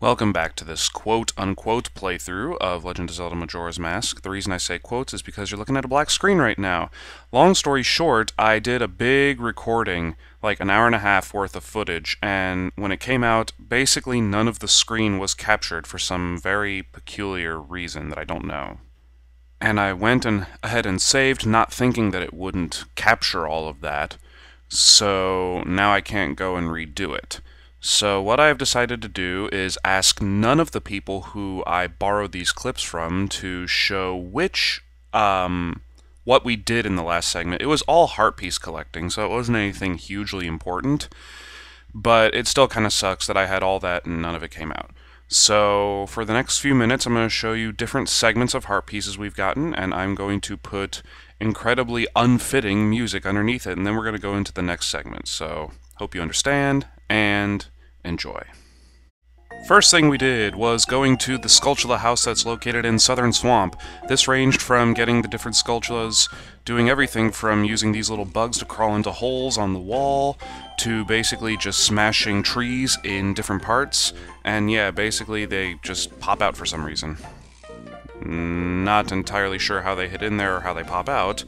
Welcome back to this quote-unquote playthrough of Legend of Zelda Majora's Mask. The reason I say quotes is because you're looking at a black screen right now. Long story short, I did a big recording, like an hour and a half worth of footage, and when it came out, basically none of the screen was captured for some very peculiar reason that I don't know. And I went ahead and saved, not thinking that it wouldn't capture all of that, so now I can't go and redo it. So what I've decided to do is ask none of the people who I borrowed these clips from to show what we did in the last segment. It was all heart piece collecting, so it wasn't anything hugely important, but it still kind of sucks that I had all that and none of it came out. So for the next few minutes, I'm going to show you different segments of heart pieces we've gotten, and I'm going to put incredibly unfitting music underneath it, and then we're going to go into the next segment. So hope you understand, and enjoy. First thing we did was going to the Skulltula house that's located in Southern Swamp. This ranged from getting the different Skulltulas, doing everything from using these little bugs to crawl into holes on the wall, to basically just smashing trees in different parts, and yeah, basically they just pop out for some reason. Not entirely sure how they hit in there or how they pop out,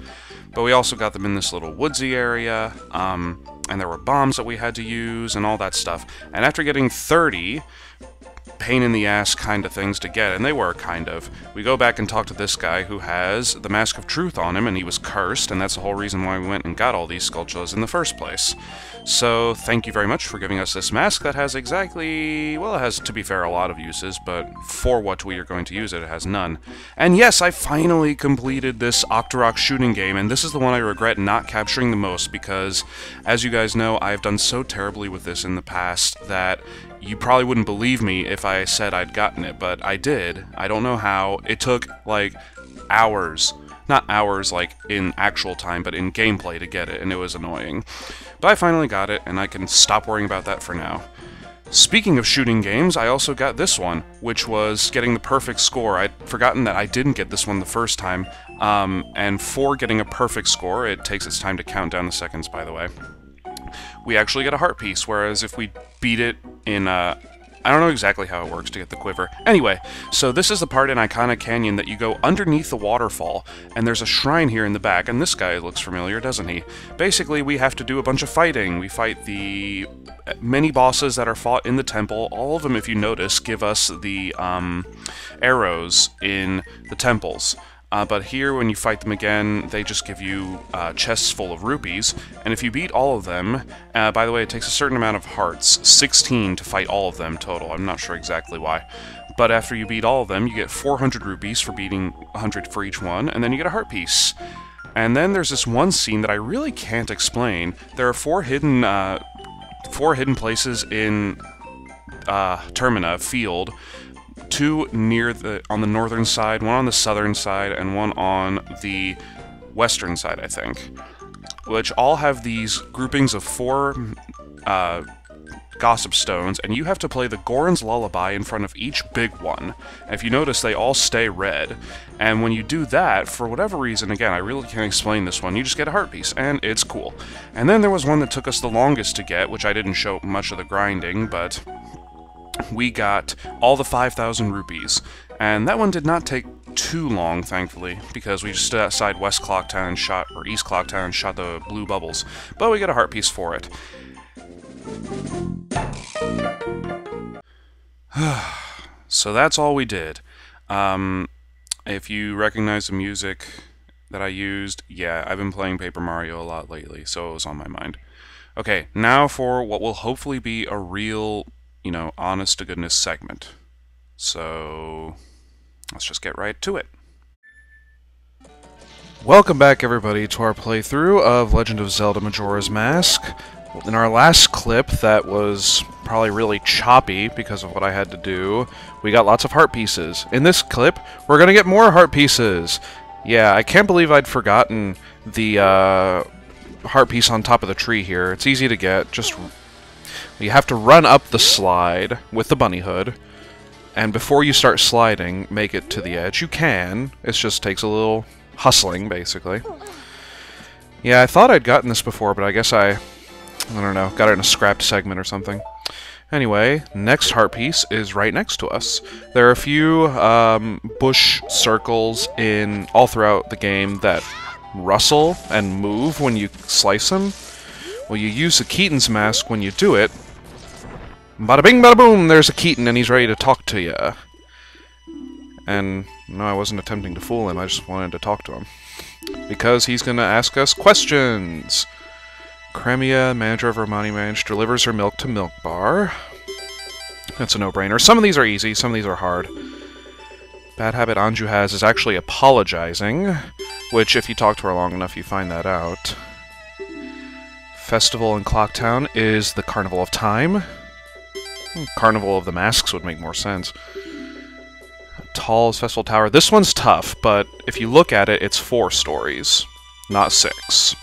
but we also got them in this little woodsy area, and there were bombs that we had to use and all that stuff. And after getting 30 pain-in-the-ass kind of things to get, and they were kind of, we go back and talk to this guy who has the Mask of Truth on him, and he was cursed, and that's the whole reason why we went and got all these Skulltulas in the first place. So thank you very much for giving us this mask that has exactly, well, it has, to be fair, a lot of uses, but for what we are going to use it, it has none. And yes, I finally completed this Octorok shooting game, and this is the one I regret not capturing the most, because, as you guys know, I've done so terribly with this in the past that you probably wouldn't believe me if I said I'd gotten it, but I did. I don't know how. It took, like, hours. Not hours, like, in actual time, but in gameplay to get it, and it was annoying. But I finally got it, and I can stop worrying about that for now. Speaking of shooting games, I also got this one, which was getting the perfect score. I'd forgotten that I didn't get this one the first time, and for getting a perfect score, it takes its time to count down the seconds, by the way. We actually get a heart piece, whereas if we beat it in, I don't know exactly how it works to get the quiver. Anyway, so this is the part in Iconic Canyon that you go underneath the waterfall, and there's a shrine here in the back, and this guy looks familiar, doesn't he? Basically, we have to do a bunch of fighting. We fight the many bosses that are fought in the temple. All of them, if you notice, give us the arrows in the temples. But here, when you fight them again, they just give you chests full of rupees, and if you beat all of them, by the way, it takes a certain amount of hearts, 16 to fight all of them total, I'm not sure exactly why, but after you beat all of them, you get 400 rupees for beating 100 for each one, and then you get a heart piece. And then there's this one scene that I really can't explain. There are four hidden places in Termina Field, two near on the northern side, one on the southern side, and one on the western side, I think, which all have these groupings of four gossip stones, and you have to play the Goron's Lullaby in front of each big one. And if you notice, they all stay red, and when you do that, for whatever reason, again, I really can't explain this one, you just get a heart piece, and it's cool. And then there was one that took us the longest to get, which I didn't show much of the grinding, but we got all the 5,000 rupees, and that one did not take too long, thankfully, because we just stood outside West Clocktown and shot, or East Clocktown and shot the blue bubbles, but we got a heart piece for it. So that's all we did. If you recognize the music that I used, yeah, I've been playing Paper Mario a lot lately, so it was on my mind. Okay, now for what will hopefully be a real, you know, honest-to-goodness segment. So let's just get right to it. Welcome back, everybody, to our playthrough of Legend of Zelda Majora's Mask. In our last clip, that was probably really choppy because of what I had to do, we got lots of heart pieces. In this clip, we're gonna get more heart pieces! Yeah, I can't believe I'd forgotten the heart piece on top of the tree here. It's easy to get, just you have to run up the slide with the bunny hood, and before you start sliding, make it to the edge. You can, it just takes a little hustling, basically. Yeah, I thought I'd gotten this before, but I guess I don't know, got it in a scrapped segment or something. Anyway, next heart piece is right next to us. There are a few bush circles all throughout the game that rustle and move when you slice them. Well, you use the Keaton's mask when you do it. Bada bing, bada boom, there's a Keaton and he's ready to talk to you. And no, I wasn't attempting to fool him, I just wanted to talk to him. Because he's gonna ask us questions. Cremia, manager of Romani Ranch, delivers her milk to Milk Bar. That's a no-brainer. Some of these are easy, some of these are hard. Bad habit Anju has is actually apologizing, which if you talk to her long enough, you find that out. Festival in Clocktown is the Carnival of Time. Carnival of the Masks would make more sense. Tall's Festival Tower. This one's tough, but if you look at it, it's 4 stories, not 6.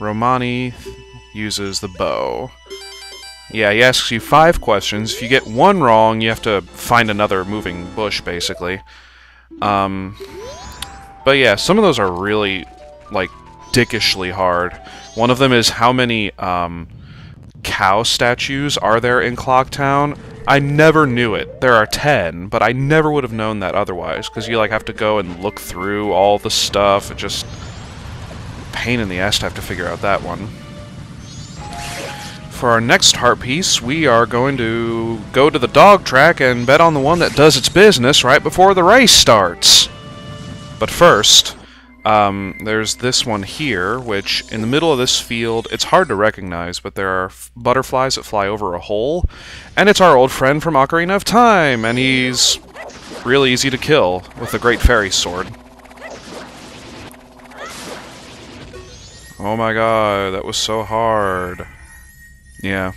Romani uses the bow. Yeah, he asks you 5 questions. If you get 1 wrong, you have to find another moving bush, basically. But yeah, some of those are really, like, dickishly hard. One of them is how many, cow statues are there in Clocktown? I never knew it. There are 10, but I never would have known that otherwise, because you, like, have to go and look through all the stuff. It just... pain in the ass to have to figure out that one. For our next heart piece, we are going to go to the dog track and bet on the one that does its business right before the race starts. But first, there's this one here, which in the middle of this field, it's hard to recognize, but there are butterflies that fly over a hole, and it's our old friend from Ocarina of Time, and he's really easy to kill with the Great Fairy Sword. Oh my god, that was so hard. Yeah.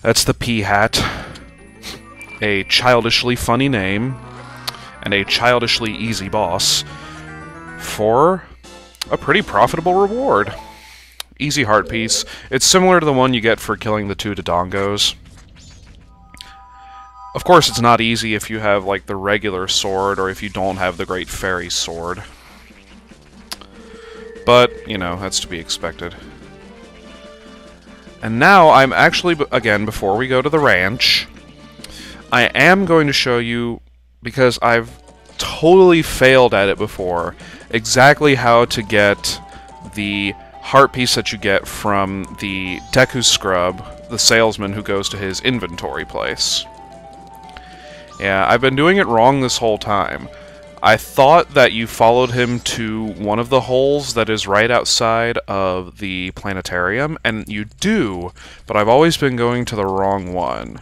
That's the P-Hat. A childishly funny name, and a childishly easy boss, for a pretty profitable reward. Easy heart piece. It's similar to the one you get for killing the 2 Dodongos. Of course, it's not easy if you have, like, the regular sword, or if you don't have the Great Fairy Sword. But, you know, that's to be expected. And now I'm actually, again, before we go to the ranch, I am going to show you, because I've totally failed at it before, exactly how to get the heart piece that you get from the Deku Scrub, the salesman who goes to his inventory place. Yeah, I've been doing it wrong this whole time. I thought that you followed him to one of the holes that is right outside of the planetarium, and you do, but I've always been going to the wrong one.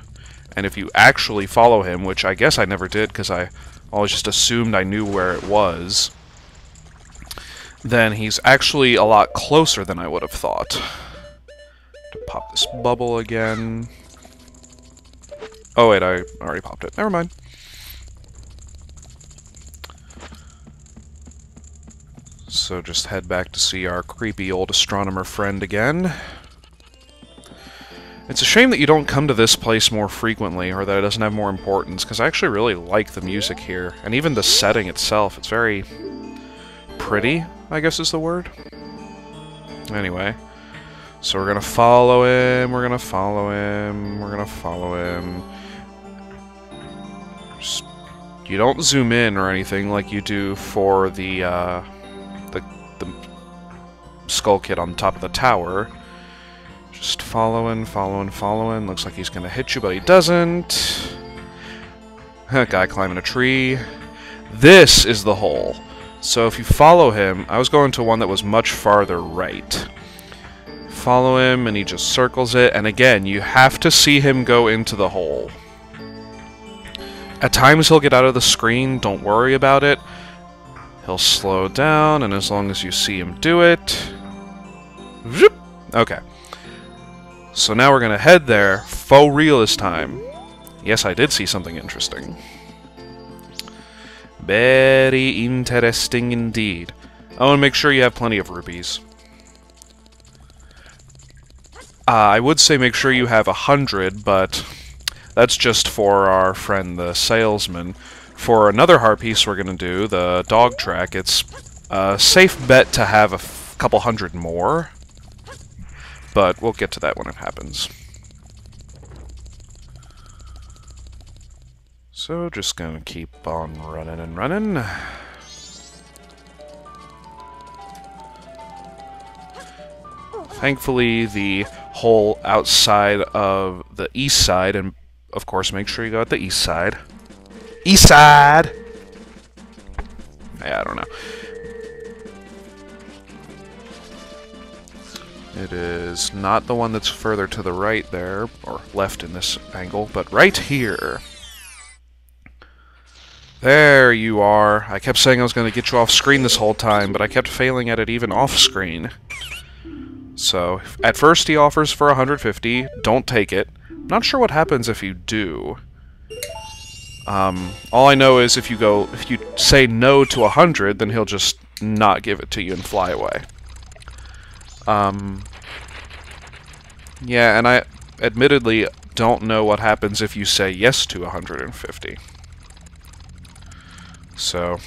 And if you actually follow him, which I guess I never did because I always just assumed I knew where it was, then he's actually a lot closer than I would have thought. To pop this bubble again. Oh wait, I already popped it. Never mind. So just head back to see our creepy old astronomer friend again. It's a shame that you don't come to this place more frequently, or that it doesn't have more importance, because I actually really like the music here, and even the setting itself. It's very pretty, I guess is the word. Anyway, so we're gonna follow him, we're gonna follow him, we're gonna follow him. Just, you don't zoom in or anything like you do for the skull kid on top of the tower. Just following, following, following. Looks like he's gonna hit you, but he doesn't. Guy climbing a tree. This is the hole. So if you follow him, I was going to one that was much farther right. Follow him, and he just circles it, and again, you have to see him go into the hole. At times he'll get out of the screen, don't worry about it. He'll slow down, and as long as you see him do it... Zoop! Okay. So now we're gonna head there, faux real this time. Yes, I did see something interesting. Very interesting indeed. Oh, and make sure you have plenty of rupees. I would say make sure you have 100, but that's just for our friend the salesman. For another heart piece we're gonna do, the dog track, it's a safe bet to have a couple hundred more. but we'll get to that when it happens. So, just gonna keep on running and running. Thankfully, the hole outside of the east side, and of course make sure you go at the east side. East side! Yeah, I don't know. It is not the one that's further to the right there, or left in this angle, but right here. There you are. I kept saying I was going to get you off screen this whole time, but I kept failing at it even off screen. So, at first he offers for 150, don't take it. Not sure what happens if you do. All I know is if you say no to 100, then he'll just not give it to you and fly away. Yeah, and I admittedly don't know what happens if you say yes to 150. So,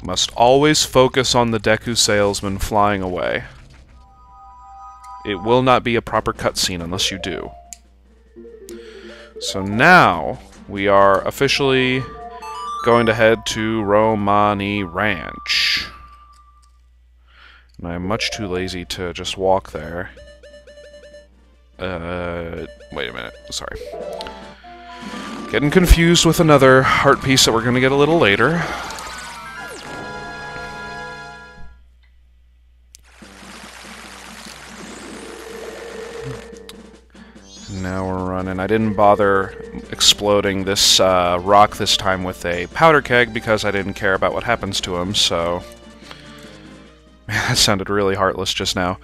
must always focus on the Deku salesman flying away. It will not be a proper cutscene unless you do. So now, we are officially going to head to Romani Ranch. And I'm much too lazy to just walk there. Wait a minute, sorry. Getting confused with another heart piece that we're going to get a little later. Now we're running. I didn't bother exploding this rock this time with a powder keg because I didn't care about what happens to him, so... Man, that sounded really heartless just now.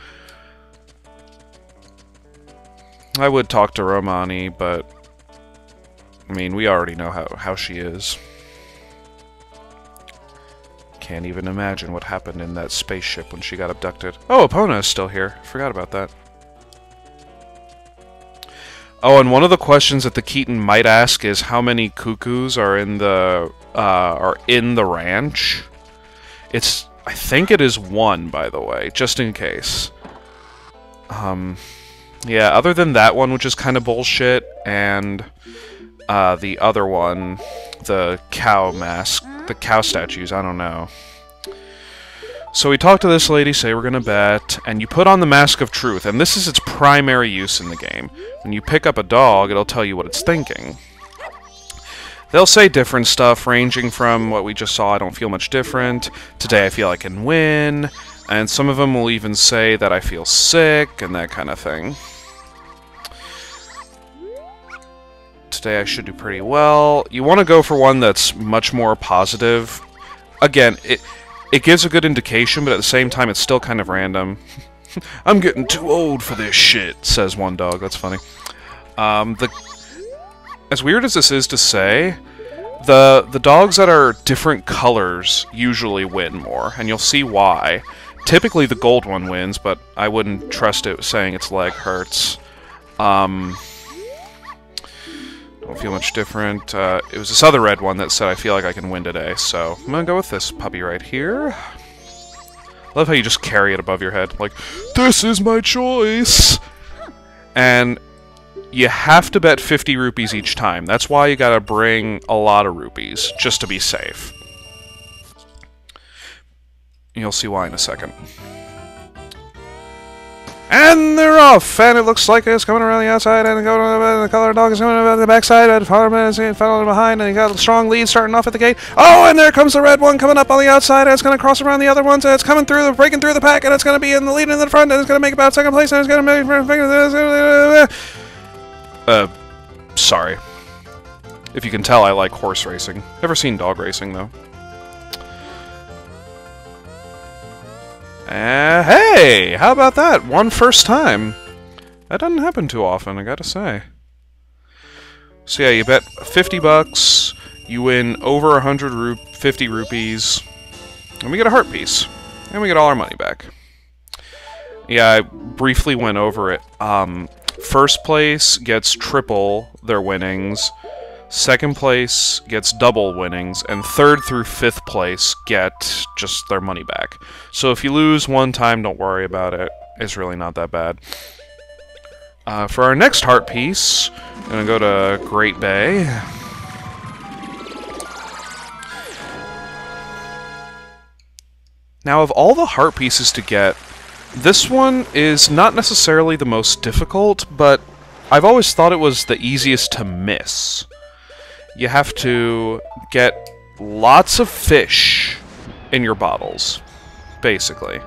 I would talk to Romani, but... I mean, we already know how she is. Can't even imagine what happened in that spaceship when she got abducted. Oh, Epona is still here. Forgot about that. Oh, and one of the questions that the Keaton might ask is how many cuckoos are in the ranch. I think it is 1, by the way, just in case. Yeah, other than that one, which is kind of bullshit, and the other one, the cow mask, the cow statues, I don't know. So we talk to this lady, say we're gonna bet, and you put on the Mask of Truth, and this is its primary use in the game. When you pick up a dog, it'll tell you what it's thinking. They'll say different stuff, ranging from what we just saw, I don't feel much different, today I feel I can win, and some of them will even say that I feel sick, and that kind of thing. Today I should do pretty well. You want to go for one that's much more positive. Again, it gives a good indication, but at the same time it's still kind of random. I'm getting too old for this shit, says one dog. That's funny. As weird as this is to say, the dogs that are different colors usually win more, and you'll see why. Typically the gold one wins, but I wouldn't trust it saying its leg hurts. Don't feel much different. It was this other red one that said I feel like I can win today, so I'm gonna go with this puppy right here. Love how you just carry it above your head, like, this is my choice! And you have to bet 50 rupees each time. That's why you gotta bring a lot of rupees, just to be safe. You'll see why in a second. And they're off! And it looks like it's coming around the outside, and the color dog is coming around the backside, and following behind, and you got a strong lead starting off at the gate. Oh, and there comes the red one coming up on the outside, and it's going to cross around the other ones, and it's coming through, breaking through the pack, and it's going to be in the lead in the front, and it's going to make about second place, and it's going to make... sorry. If you can tell, I like horse racing. Never seen dog racing, though. Hey! How about that? One first time. That doesn't happen too often, I gotta say. So yeah, you bet 50 bucks, you win over 150 rupees, and we get a heart piece. And we get all our money back. Yeah, I briefly went over it. First place gets triple their winnings. Second place gets double winnings, and third through fifth place get just their money back. So if you lose one time, don't worry about it. It's really not that bad. For our next heart piece, I'm gonna go to Great Bay. Now, of all the heart pieces to get, this one is not necessarily the most difficult, but I've always thought it was the easiest to miss. You have to get lots of fish in your bottles, basically.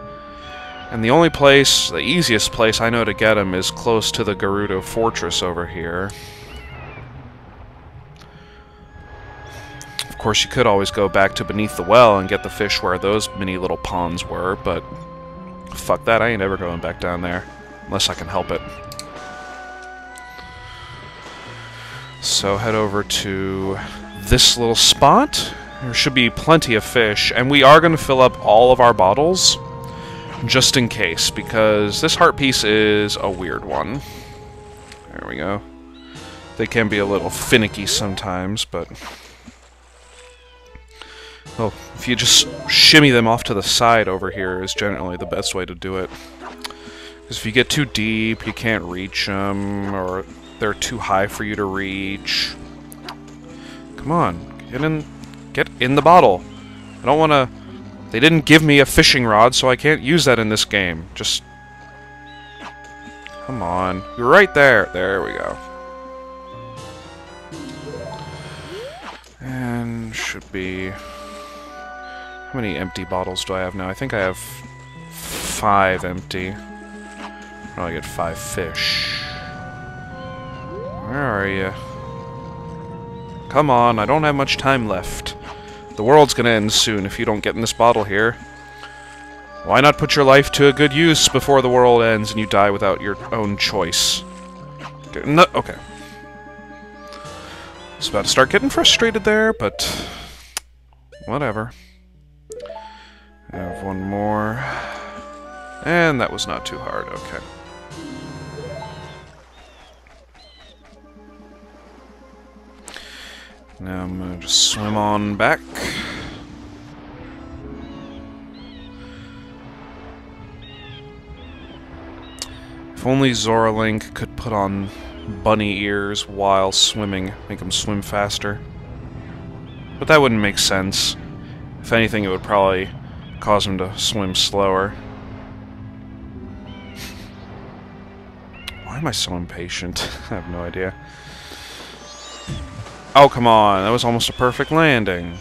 And the only place, the easiest place I know to get them is close to the Gerudo Fortress over here. Of course, you could always go back to beneath the well and get the fish where those mini little ponds were, but fuck that, I ain't ever going back down there. Unless I can help it. So head over to this little spot. There should be plenty of fish, and we are going to fill up all of our bottles, just in case, because this heart piece is a weird one. There we go. They can be a little finicky sometimes, but... well, if you just shimmy them off to the side over here is generally the best way to do it. Because if you get too deep, you can't reach them, or they're too high for you to reach. Come on, get in the bottle. I don't want to... They didn't give me a fishing rod, so I can't use that in this game. Just... come on. You're right there. There we go. And should be... how many empty bottles do I have now? I think I have 5 empty. Oh, I get 5 fish. Where are you? Come on, I don't have much time left. The world's gonna end soon if you don't get in this bottle here. Why not put your life to a good use before the world ends and you die without your own choice? No, okay. I was about to start getting frustrated there, but... whatever. I have one more. And that was not too hard, okay. Now I'm gonna just swim on back. If only Zoralink could put on bunny ears while swimming, make him swim faster. But that wouldn't make sense. If anything, it would probably cause him to swim slower. Why am I so impatient? I have no idea. Oh, come on. That was almost a perfect landing.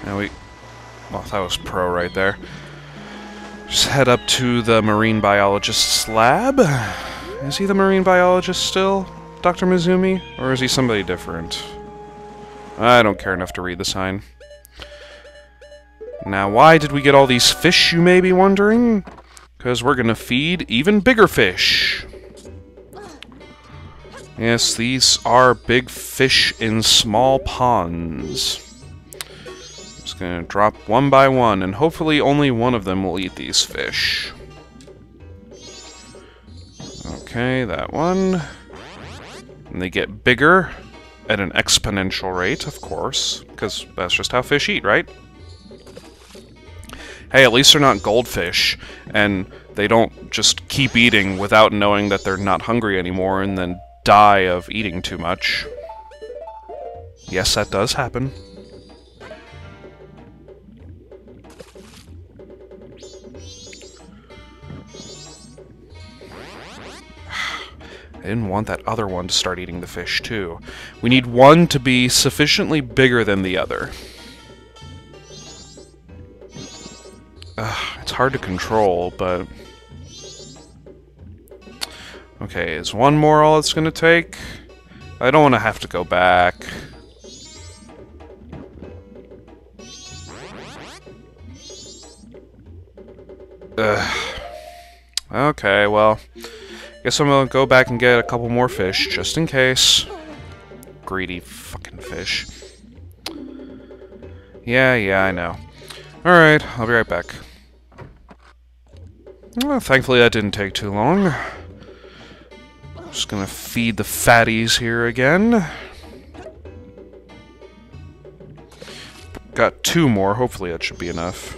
Now we... well, that was pro right there. Just head up to the marine biologist's lab. Is he the marine biologist still, Dr. Mizumi? Or is he somebody different? I don't care enough to read the sign. Now, why did we get all these fish, you may be wondering? Because we're gonna feed even bigger fish. Yes, these are big fish in small ponds. Just gonna drop one by one, and hopefully only one of them will eat these fish. Okay, that one. And they get bigger at an exponential rate, of course, because that's just how fish eat, right? Hey, at least they're not goldfish, and they don't just keep eating without knowing that they're not hungry anymore and then die of eating too much. Yes, that does happen. I didn't want that other one to start eating the fish, too. We need one to be sufficiently bigger than the other. It's hard to control, but... okay, is one more all it's gonna take? I don't want to have to go back. Okay, well... guess I'm gonna go back and get a couple more fish, just in case. Greedy fucking fish. Yeah, I know. Alright, I'll be right back. Well, thankfully that didn't take too long. Just gonna feed the fatties here again. Got 2 more, hopefully that should be enough.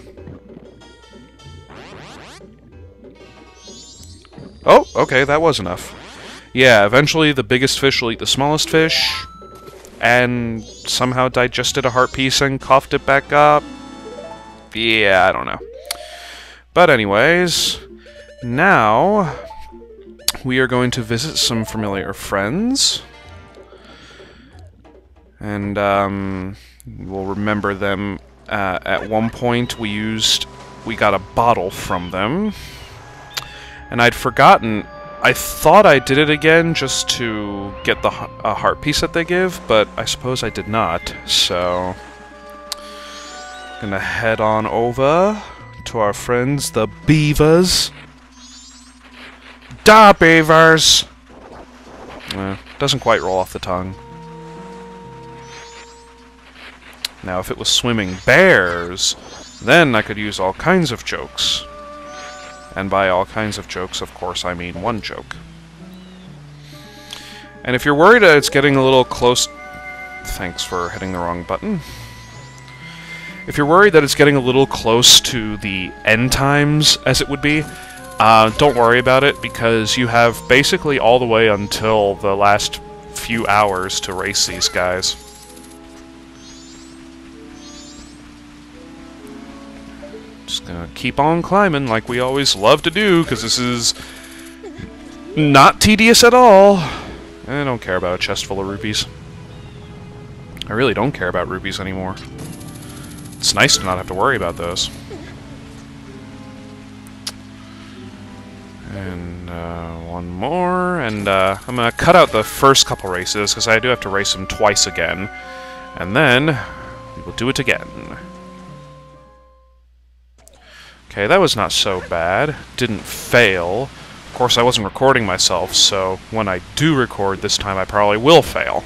Oh, okay, that was enough. Yeah, eventually the biggest fish will eat the smallest fish, and somehow digested a heart piece and coughed it back up. Yeah, I don't know. But anyways, now we are going to visit some familiar friends. And, we'll remember them. At one point we got a bottle from them. And I'd forgotten, I thought I did it again just to get the heart piece that they give, but I suppose I did not, so gonna head on over to our friends, the beavers. Da, beavers! Doesn't quite roll off the tongue. Now, if it was swimming bears, then I could use all kinds of jokes. And by all kinds of jokes, of course, I mean one joke. And if you're worried that it's getting a little close... Thanks for hitting the wrong button. If you're worried that it's getting a little close to the end times, as it would be, don't worry about it, because you have basically all the way until the last few hours to race these guys. Just gonna keep on climbing like we always love to do, because this is not tedious at all. I don't care about a chest full of rupees. I really don't care about rupees anymore. It's nice to not have to worry about those. And one more, and I'm gonna cut out the first couple races, because I do have to race them twice again. And then we will do it again. Okay, that was not so bad. Didn't fail. Of course, I wasn't recording myself, so when I do record this time, I probably will fail.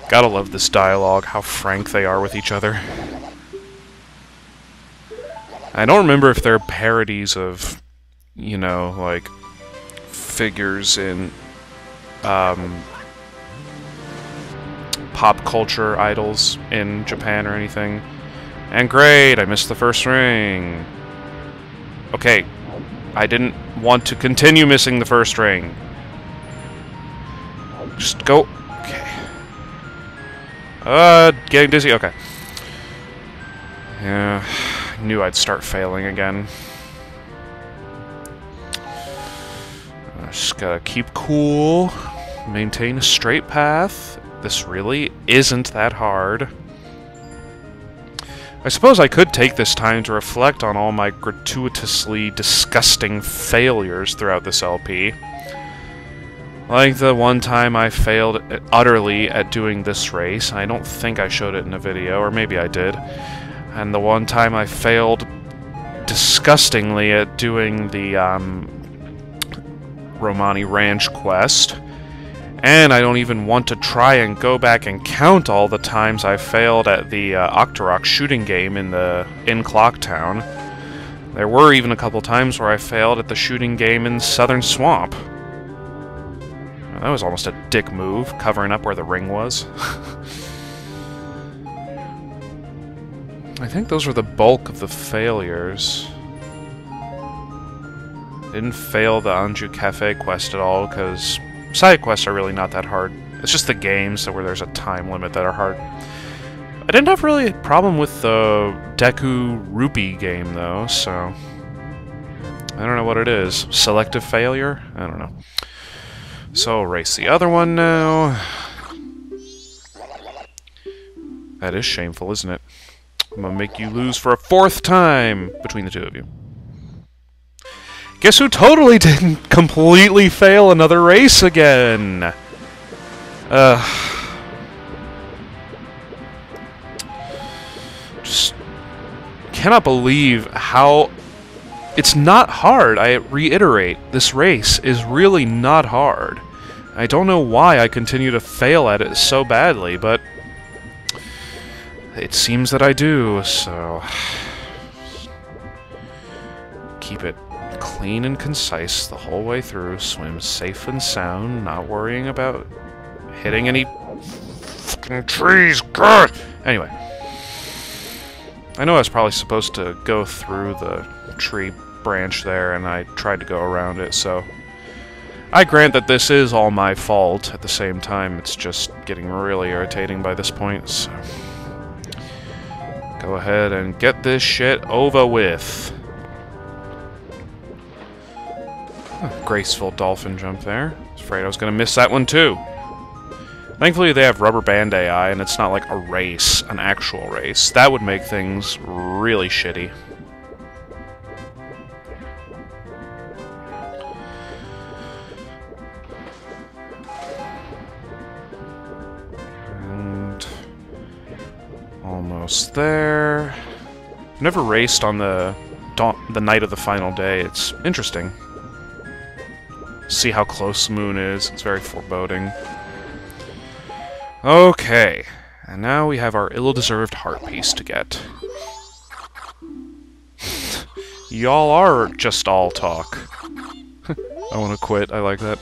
Gotta love this dialogue, how frank they are with each other. I don't remember if they're parodies of, you know, like, figures in, pop culture idols in Japan or anything. And great, I missed the first ring. Okay, I didn't want to continue missing the first ring. Just go. Okay. Getting dizzy? Okay. Yeah, I knew I'd start failing again. I just gotta keep cool, maintain a straight path. This really isn't that hard. I suppose I could take this time to reflect on all my gratuitously disgusting failures throughout this LP. Like the one time I failed utterly at doing this race. I don't think I showed it in a video, or maybe I did. And the one time I failed disgustingly at doing the Romani Ranch quest. And I don't even want to try and go back and count all the times I failed at the Octorok shooting game in Clocktown. There were even a couple times where I failed at the shooting game in Southern Swamp. Well, that was almost a dick move, covering up where the ring was. I think those were the bulk of the failures. Didn't fail the Anju Cafe quest at all, because side quests are really not that hard. It's just the games where there's a time limit that are hard. I didn't have really a problem with the Deku Rupee game, though, so I don't know what it is. Selective failure? I don't know. So, race the other one now. That is shameful, isn't it? I'm gonna make you lose for a 4th time between the two of you. Guess who totally didn't completely fail another race again? Just cannot believe how... It's not hard, I reiterate. This race is really not hard. I don't know why I continue to fail at it so badly, but... It seems that I do, so... keep it clean and concise the whole way through, swim safe and sound, not worrying about hitting any fucking trees. God! Anyway. I know I was probably supposed to go through the tree branch there, and I tried to go around it, so... I grant that this is all my fault. At the same time, it's just getting really irritating by this point, so... go ahead and get this shit over with. Graceful dolphin jump there. I was afraid I was going to miss that one too. Thankfully they have rubber band AI and it's not like a race, an actual race. That would make things really shitty. And almost there. I've never raced on the night of the final day. It's interesting. See how close the moon is. It's very foreboding. Okay. And now we have our ill-deserved heart piece to get. Y'all are just all talk. I want to quit. I like that.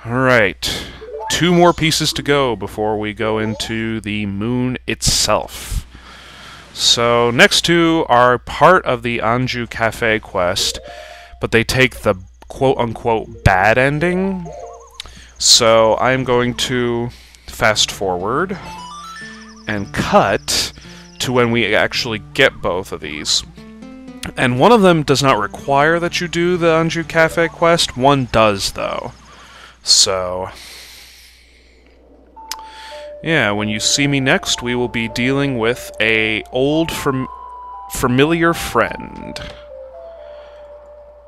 Alright. 2 more pieces to go before we go into the moon itself. So, next 2 are part of the Anju Cafe quest, but they take the quote-unquote bad ending. So I'm going to fast forward and cut to when we actually get both of these. And one of them does not require that you do the Anju Cafe quest, one does though. So yeah, when you see me next, we will be dealing with a old familiar friend.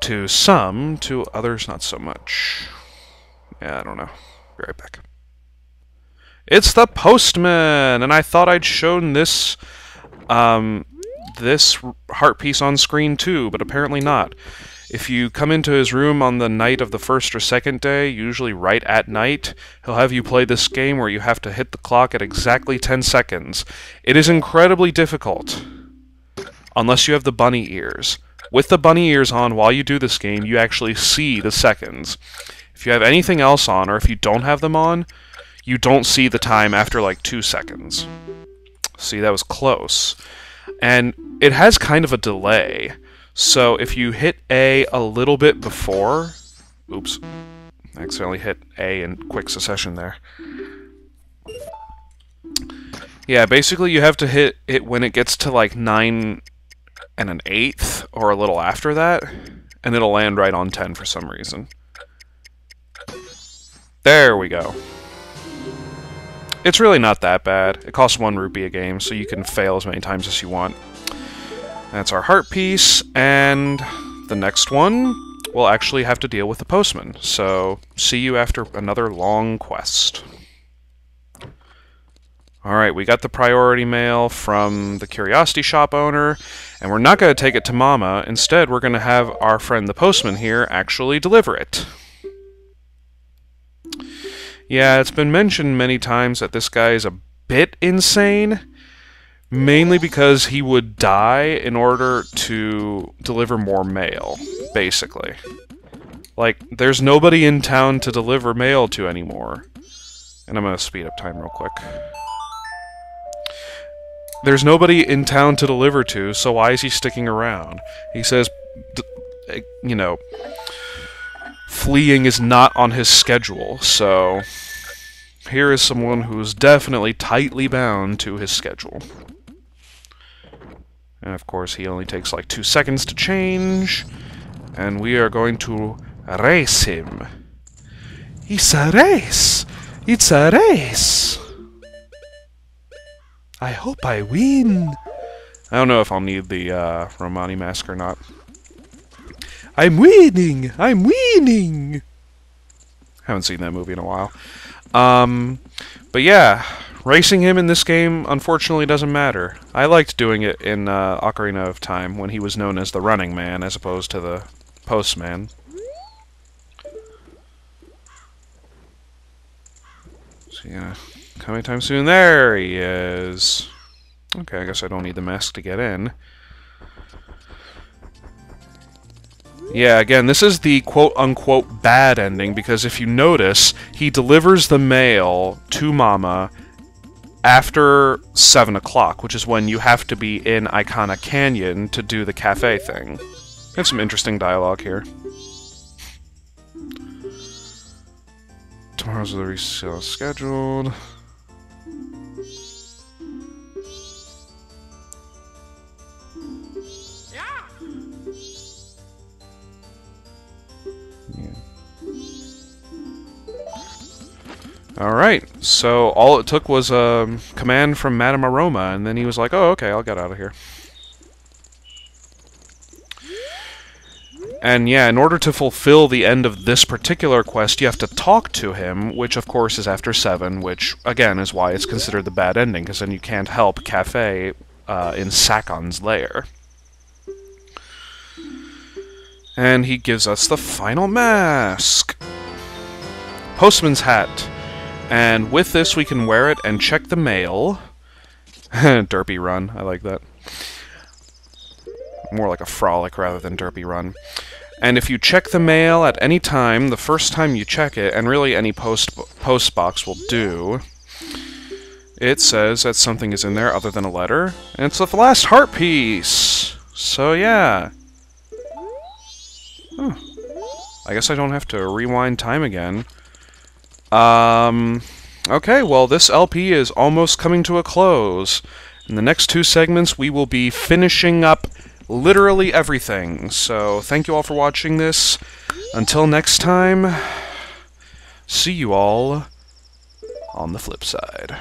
To some, to others not so much. Yeah, I don't know. Be right back. It's the postman, and I thought I'd shown this this heart piece on screen too, but apparently not. If you come into his room on the night of the first or second day, usually right at night, he'll have you play this game where you have to hit the clock at exactly 10 seconds. It is incredibly difficult, unless you have the bunny ears. With the bunny ears on while you do this game, you actually see the seconds. If you have anything else on, or if you don't have them on, you don't see the time after like 2 seconds. See, that was close. And it has kind of a delay. So if you hit A a little bit before... Oops. I accidentally hit A in quick succession there. Yeah, basically you have to hit it when it gets to like 9 1/8, or a little after that, and it'll land right on 10 for some reason. There we go. It's really not that bad. It costs 1 rupee a game, so you can fail as many times as you want. That's our heart piece, and the next one, we'll actually have to deal with the postman. So, see you after another long quest. Alright, we got the priority mail from the Curiosity Shop owner, and we're not going to take it to Mama. Instead, we're going to have our friend the postman here actually deliver it. Yeah, it's been mentioned many times that this guy is a bit insane, mainly because he would die in order to deliver more mail, basically. Like, there's nobody in town to deliver mail to anymore. And I'm going to speed up time real quick. There's nobody in town to deliver to, so why is he sticking around? He says, you know, fleeing is not on his schedule, so here is someone who's definitely tightly bound to his schedule. And of course, he only takes like 2 seconds to change, and we are going to race him. It's a race! It's a race! I hope I win. I don't know if I'll need the Romani mask or not. I'm winning! I'm winning! Haven't seen that movie in a while. But yeah, racing him in this game unfortunately doesn't matter. I liked doing it in Ocarina of Time when he was known as the Running Man as opposed to the Postman. So yeah. Coming time soon. There he is. Okay, I guess I don't need the mask to get in. Yeah, again, this is the quote-unquote bad ending, because if you notice, he delivers the mail to Mama after 7 o'clock, which is when you have to be in Icona Canyon to do the cafe thing. We have some interesting dialogue here. Tomorrow's the resale scheduled. Alright, so all it took was a command from Madame Aroma, and then he was like, oh, okay, I'll get out of here. And yeah, in order to fulfill the end of this particular quest, you have to talk to him, which of course is after 7, which, again, is why it's considered the bad ending, because then you can't help Cafe in Sakon's lair. And he gives us the final mask! Postman's hat. And with this, we can wear it and check the mail. Derpy Run, I like that. More like a frolic rather than Derpy Run. And if you check the mail at any time, the first time you check it, and really any post box will do, it says that something is in there other than a letter, and it's the last heart piece! So yeah. Huh. I guess I don't have to rewind time again. Okay, well, this LP is almost coming to a close. In the next 2 segments, we will be finishing up literally everything. So, thank you all for watching this. Until next time, see you all on the flip side.